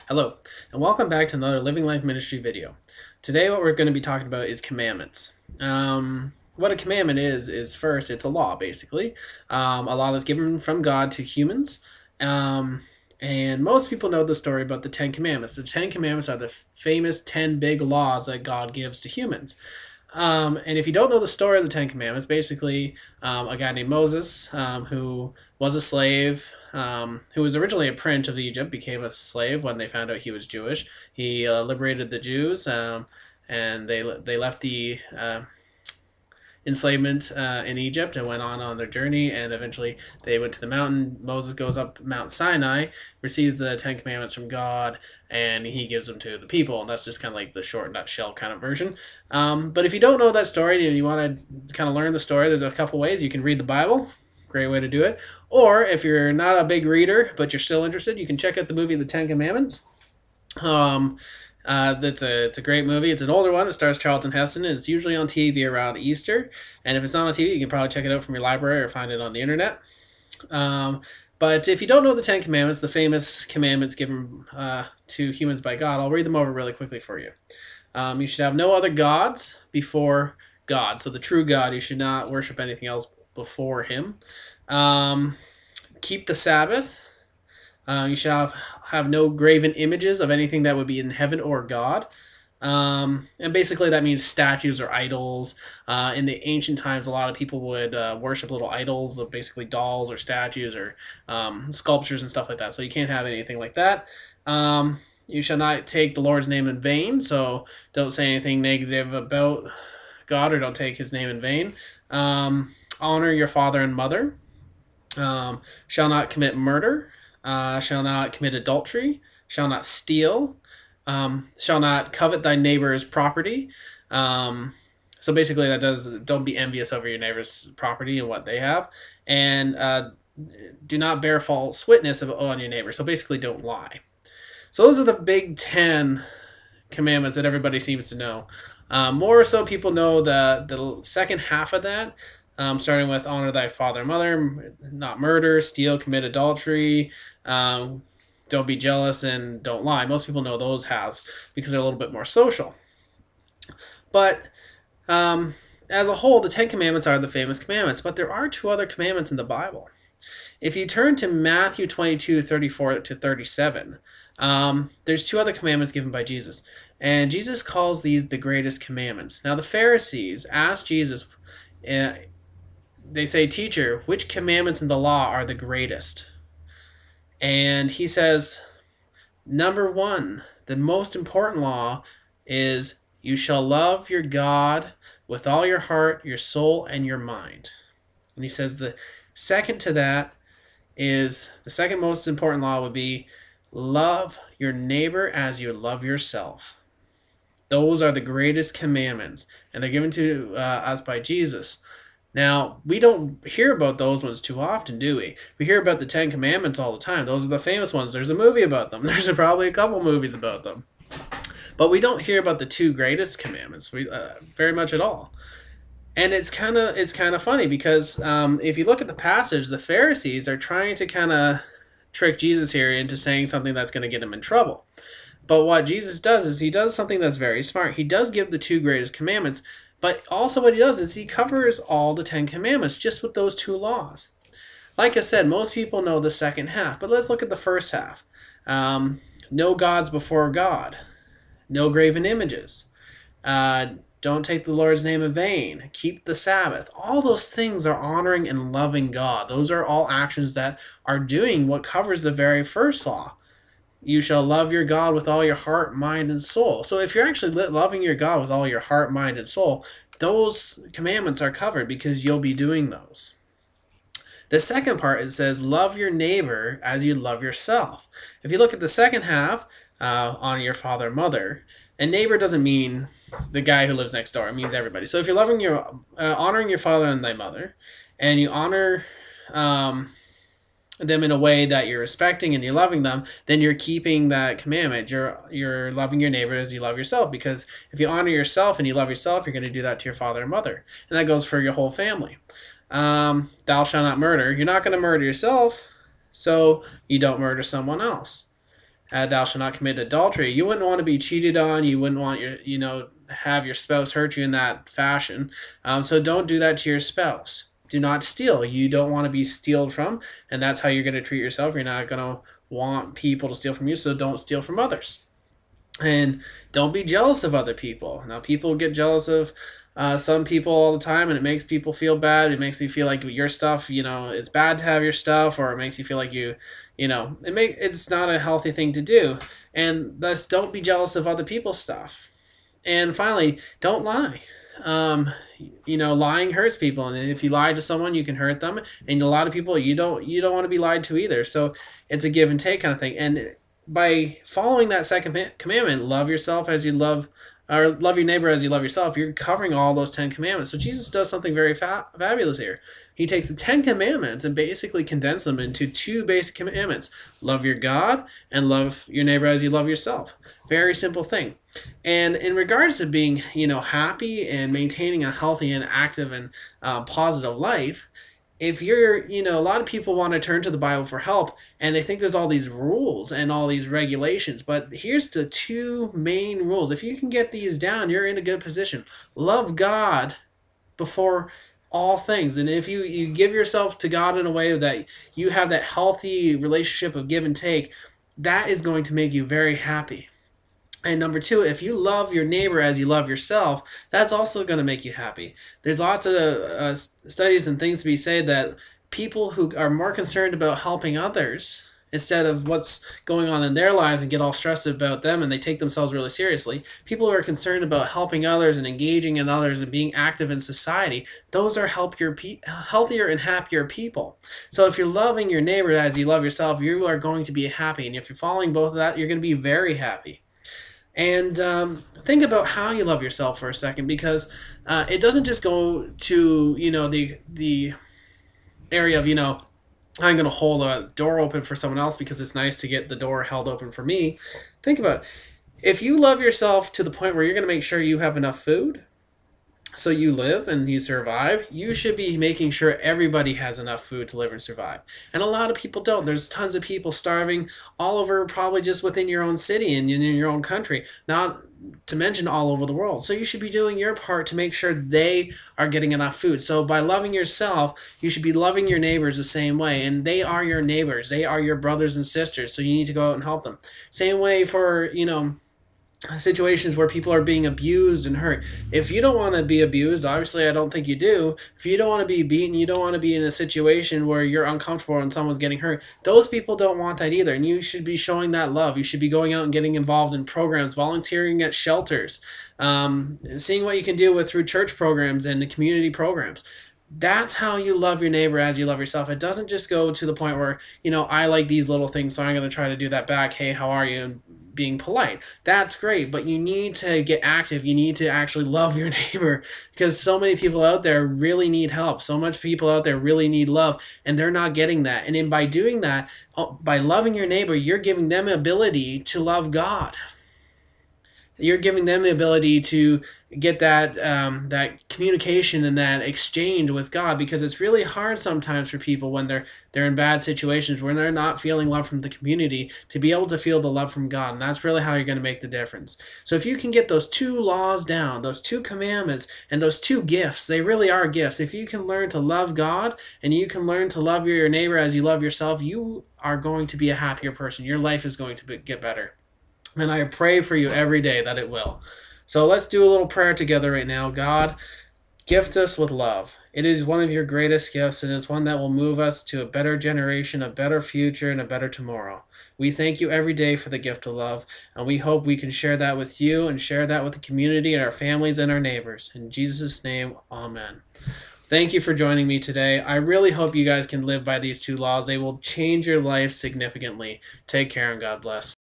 Hello, and welcome back to another Living Life Ministry video. Today what we're going to be talking about is commandments. What a commandment is first, it's a law, basically. A law that's given from God to humans. And most people know the story about the Ten Commandments. The Ten Commandments are the famous 10 big laws that God gives to humans. And if you don't know the story of the Ten Commandments, basically a guy named Moses, who was a slave, who was originally a prince of Egypt, became a slave when they found out he was Jewish. He liberated the Jews, and they left the enslavement in Egypt and went on their journey, and eventually they went to the mountain. Moses goes up Mount Sinai, receives the Ten Commandments from God, and he gives them to the people, and that's just kind of like the short nutshell kind of version. But if you don't know that story and you want to kind of learn the story, there's a couple ways. You can read the Bible, great way to do it, or if you're not a big reader but you're still interested, you can check out the movie The Ten Commandments. It's a great movie. It's an older one. It stars Charlton Heston, and it's usually on TV around Easter. And if it's not on TV, you can probably check it out from your library or find it on the internet. But if you don't know the Ten Commandments, the famous commandments given to humans by God, I'll read them over really quickly for you. You should have no other gods before God. So the true God, you should not worship anything else before him. Keep the Sabbath. You should have no graven images of anything that would be in heaven or God. And basically that means statues or idols. In the ancient times, a lot of people would worship little idols of basically dolls or statues or sculptures and stuff like that. So you can't have anything like that. You shall not take the Lord's name in vain. So don't say anything negative about God, or don't take his name in vain. Honor your father and mother. Shall not commit murder. Shall not commit adultery, shall not steal, shall not covet thy neighbor's property. So basically that don't be envious over your neighbor's property and what they have. And do not bear false witness on your neighbor. So basically don't lie. So those are the big 10 commandments that everybody seems to know. More so people know the second half of that. Starting with honor thy father and mother, not murder, steal, commit adultery, don't be jealous, and don't lie. Most people know those halves because they're a little bit more social. But as a whole, the Ten Commandments are the famous commandments, but there are two other commandments in the Bible. If you turn to Matthew 22:34 to 37, there's two other commandments given by Jesus, and Jesus calls these the greatest commandments. Now the Pharisees asked Jesus, they say, "Teacher, which commandments in the law are the greatest?" And he says, number one, the most important law is, you shall love your God with all your heart, your soul, and your mind. And he says the second to that is, the second most important law would be, love your neighbor as you love yourself. Those are the greatest commandments, and they're given to us by Jesus. Now, we don't hear about those ones too often, do we? We hear about the Ten Commandments all the time. Those are the famous ones. There's a movie about them. There's probably a couple movies about them. But we don't hear about the two greatest commandments very much at all. And it's kind of funny because if you look at the passage, the Pharisees are trying to kind of trick Jesus here into saying something that's going to get him in trouble. But what Jesus does is he does something that's very smart. He does give the two greatest commandments, but also what he does is he covers all the Ten Commandments just with those two laws. Like I said, most people know the second half, but let's look at the first half. No gods before God. No graven images. Don't take the Lord's name in vain. Keep the Sabbath. All those things are honoring and loving God. Those are all actions that are doing what covers the very first law. You shall love your God with all your heart, mind, and soul. So if you're actually loving your God with all your heart, mind, and soul, those commandments are covered because you'll be doing those. The second part, it says, love your neighbor as you love yourself. If you look at the second half, honor your father and mother, and neighbor doesn't mean the guy who lives next door. It means everybody. So if you're honoring your father and thy mother, and you honor them in a way that you're respecting and you're loving them, then you're keeping that commandment. You're loving your neighbor as you love yourself, because if you honor yourself and you love yourself, you're going to do that to your father and mother, and that goes for your whole family. Thou shalt not murder. You're not going to murder yourself, so you don't murder someone else. thou shalt not commit adultery. You wouldn't want to be cheated on. You wouldn't want have your spouse hurt you in that fashion. So don't do that to your spouse. Do not steal. You don't want to be stealed from, and that's how you're going to treat yourself. You're not going to want people to steal from you, so don't steal from others. And don't be jealous of other people. Now, people get jealous of some people all the time, and it makes people feel bad. It makes you feel like your stuff, it's bad to have your stuff, or it makes you feel like it's not a healthy thing to do. And thus, don't be jealous of other people's stuff. And finally, don't lie. Lying hurts people, and if you lie to someone, you can hurt them. And a lot of people, you don't want to be lied to either. So it's a give and take kind of thing. And by following that second commandment, love yourself as you love, or love your neighbor as you love yourself, you're covering all those 10 commandments. So Jesus does something very fabulous here. He takes the 10 commandments and basically condenses them into 2 basic commandments. Love your God and love your neighbor as you love yourself. Very simple thing. And in regards to being, happy and maintaining a healthy and active and positive life, if you're, a lot of people want to turn to the Bible for help, and they think there's all these rules and all these regulations, but here's the 2 main rules. If you can get these down, you're in a good position. Love God before all things. And if you give yourself to God in a way that you have that healthy relationship of give and take, that is going to make you very happy. And number 2, if you love your neighbor as you love yourself, that's also going to make you happy. There's lots of studies and things to be said that people who are more concerned about helping others instead of what's going on in their lives and get all stressed about them, and they take themselves really seriously, people who are concerned about helping others and engaging in others and being active in society, those are healthier and happier people. So if you're loving your neighbor as you love yourself, you are going to be happy. And if you're following both of that, you're going to be very happy. And think about how you love yourself for a second, because it doesn't just go to, the area of, I'm going to hold a door open for someone else because it's nice to get the door held open for me. Think about it. If you love yourself to the point where you're going to make sure you have enough food so you live and you survive, you should be making sure everybody has enough food to live and survive. And a lot of people don't. There's tons of people starving all over, probably just within your own city and in your own country, not to mention all over the world. So you should be doing your part to make sure they are getting enough food. So by loving yourself, you should be loving your neighbors the same way. And they are your neighbors. They are your brothers and sisters. So you need to go out and help them. Same way for, situations where people are being abused and hurt. If you don't want to be abused, obviously I don't think you do. If you don't want to be beaten, you don't want to be in a situation where you're uncomfortable and someone's getting hurt, those people don't want that either. And you should be showing that love. You should be going out and getting involved in programs, volunteering at shelters, seeing what you can do through church programs and the community programs. That's how you love your neighbor as you love yourself. It doesn't just go to the point where, I like these little things, so I'm going to try to do that back. Hey, how are you? And being polite. That's great, but you need to get active. You need to actually love your neighbor, because so many people out there really need help. So much people out there really need love, and they're not getting that. And by doing that, by loving your neighbor, you're giving them the ability to love God. You're giving them the ability to get that communication and that exchange with God, because it's really hard sometimes for people when they're in bad situations, when they're not feeling love from the community, to be able to feel the love from God. And that's really how you're going to make the difference. So if you can get those 2 laws down, those 2 commandments, and those 2 gifts, they really are gifts. If you can learn to love God and you can learn to love your neighbor as you love yourself, you are going to be a happier person. Your life is going to get better. And I pray for you every day that it will. So let's do a little prayer together right now. God, gift us with love. It is one of your greatest gifts, and it's one that will move us to a better generation, a better future, and a better tomorrow. We thank you every day for the gift of love, and we hope we can share that with you and share that with the community and our families and our neighbors. In Jesus' name, amen. Thank you for joining me today. I really hope you guys can live by these 2 laws. They will change your life significantly. Take care and God bless.